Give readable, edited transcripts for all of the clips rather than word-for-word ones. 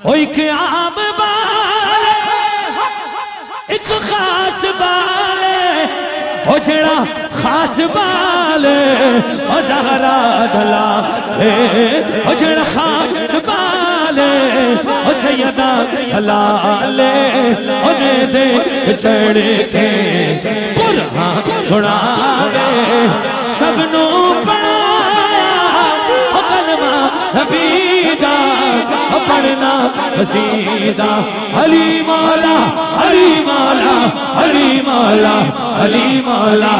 او ایک عام بال ایک خاص بال او جڑا خاص بال او زہرا دلا او جڑا خاص بال او سیدہ حلال او دے چڑھ کے قرآن چھڑا دے سب نو پڑھایا او کلمہ حبیدہ او پڑھنا حسیدہ علی مولا علی مولا علی مولا علی مولا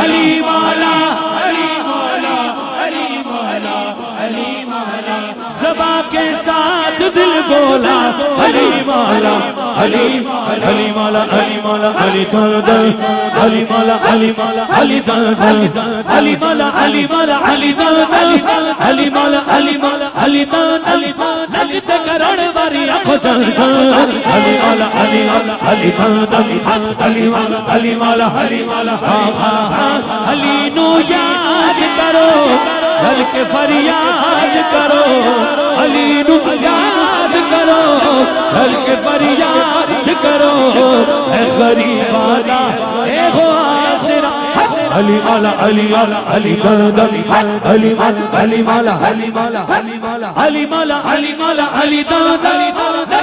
علی مولا علی مولا علی مولا علی مولا زباں کے ساتھ دل بولا علی مولا علی علی مولا علی مولا علی دل علی مولا علی مولا علی دل علی مولا علی مولا علی دل علی مولا علی مولا علی دل لگتے کرن واری آنکھوں چل چل علی مولا علی مولا علی دل علی مولا علی مولا علی مولا علی نو یاد کرو بلکہ فریاد کرو علی نو یاد کرو بلکہ فریاد کرو اے غریب والا اے غاسرہ علی مولا علی مولا علی دل علی مولا علی مولا علی مولا علی مولا علی مولا علی مولا علی دل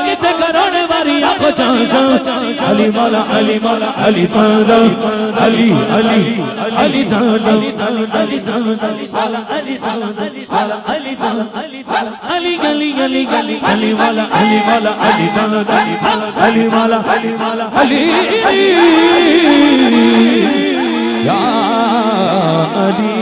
لگتے کرن واری آنکھوں چل چل علی مولا علی مولا علی دل علی علی علی دل علی دل علی دل علی گلی گلی گلی علی مولا علی مولا علی دل علی مولا علی مولا علی یا علی